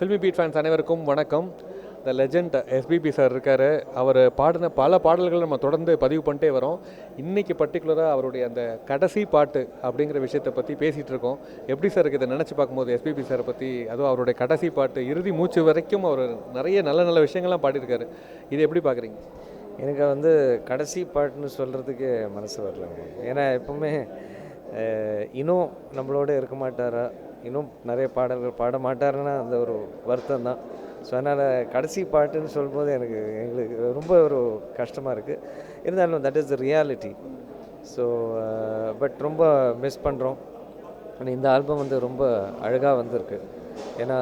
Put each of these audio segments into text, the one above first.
Filmi beat fans அனைவருக்கும் வணக்கம். The legend SPB sir இருக்கார். அவர் பாடின பல பாடல்கள் நம்ம தொடர்ந்து பதிவு பண்ணிட்டே வரோம். இன்றைக்கி பர்டிகுலராக அவருடைய அந்த கடைசி பாட்டு அப்படிங்கிற விஷயத்தை பற்றி பேசிகிட்டு இருக்கோம். எப்படி சார் இருக்குது இதை நினச்சி பார்க்கும்போது எஸ்பிபி சாரை பற்றி, அதுவும் அவருடைய கடைசி பாட்டு இறுதி மூச்சு வரைக்கும் அவர் நிறைய நல்ல நல்ல விஷயங்கள்லாம் பாடியிருக்காரு. இதை எப்படி பார்க்குறீங்க? எனக்கு கடைசி பாட்டுன்னு சொல்கிறதுக்கு மனசு வரல. ஏன்னா எப்போவுமே இன்னும் நம்மளோட இருக்க மாட்டாரா, இன்னும் நிறைய பாடல்கள் பாட மாட்டாருன்னா அந்த ஒரு வருத்தம் தான். ஸோ அதனால் கடைசி பாட்டுன்னு சொல்லும்போது எங்களுக்கு ரொம்ப ஒரு கஷ்டமாக இருக்குது. இருந்தாலும் that is the reality. So but ரொம்ப மிஸ் பண்ணுறோம். இந்த ஆல்பம் ரொம்ப அழகாக வந்திருக்கு. ஏன்னா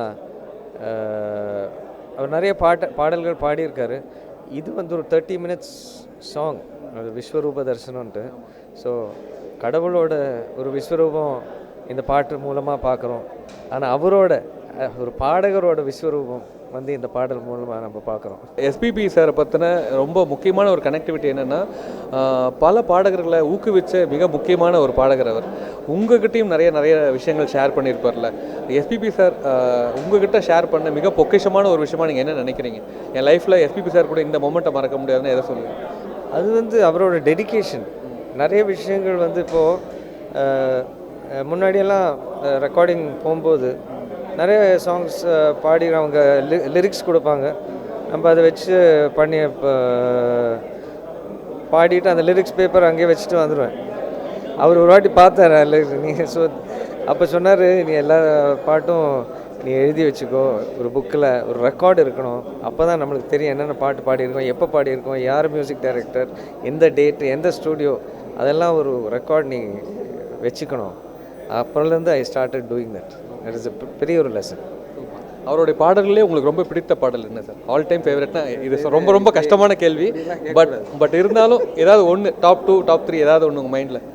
அவர் நிறைய பாடல்கள் பாடியிருக்காரு. இது ஒரு 30 minutes சாங், அது விஸ்வரூப தரிசனம்ன்ட்டு. ஸோ கடவுளோட ஒரு விஸ்வரூபம் இந்த பாட்டு மூலமாக பார்க்குறோம். ஆனால் அவரோட ஒரு பாடகரோட விஸ்வரூபம் இந்த பாடல் மூலமாக நம்ம பார்க்குறோம். எஸ்பிபி சாரை பற்றின ரொம்ப முக்கியமான ஒரு கனெக்டிவிட்டி என்னென்னா, பல பாடகர்களை ஊக்குவிச்ச மிக முக்கியமான ஒரு பாடகர் அவர். உங்ககிட்டையும் நிறைய விஷயங்கள் ஷேர் பண்ணியிருப்பார்ல. எஸ்பிபி சார் உங்ககிட்ட ஷேர் பண்ண மிக பொக்கிஷமான ஒரு விஷயமா நீங்கள் என்ன நினைக்கிறீங்க? என் லைஃப்பில் எஸ்பிபி சார் கூட இந்த மொமெண்ட்டை மறக்க முடியாதுன்னு எதை சொல்லுங்கள்? அது அவரோட டெடிகேஷன். நிறைய விஷயங்கள் இப்போது முன்னாடியெல்லாம் ரெக்கார்டிங் போகும்போது நிறைய சாங்ஸ் பாடி அவங்க லிரிக்ஸ் கொடுப்பாங்க. நம்ம அதை வச்சு பண்ணி பாடிட்டு அந்த லிரிக்ஸ் பேப்பர் அங்கேயே வச்சுட்டு வந்துடுவேன். அவர் ஒரு வாட்டி பார்த்தார் நீங்கள். ஸோ அப்போ சொன்னார், நீ எல்லா பாட்டும் நீ எழுதி வச்சுக்கோ, ஒரு புக்கில் ஒரு ரெக்கார்டு இருக்கணும். அப்போ தான் நம்மளுக்கு தெரியும் என்னென்ன பாட்டு பாடியிருக்கோம், எப்போ பாடியிருக்கோம், யார் மியூசிக் டைரக்டர், எந்த டேட்டு, எந்த ஸ்டூடியோ, அதெல்லாம் ஒரு ரெக்கார்ட் நீ வச்சுக்கணும். அப்புறம்லேருந்து I started doing that. That is பெரிய ஒரு லெசன். அவருடைய பாடல்களே உங்களுக்கு ரொம்ப பிடித்த பாடல் என்ன சார்? ஆல் டைம் ஃபேவரட்னா இது ரொம்ப கஷ்டமான கேள்வி. பட் இருந்தாலும் ஏதாவது ஒன்று, டாப் 2 டாப் 3 ஏதாவது ஒன்று உங்கள் மைண்டில்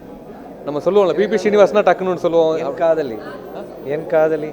நம்ம சொல்லுவோம்ல. பிபி ஸ்ரீனிவாசனா டக்குன்னு சொல்லுவோம், என் காதலி. என் காதலி.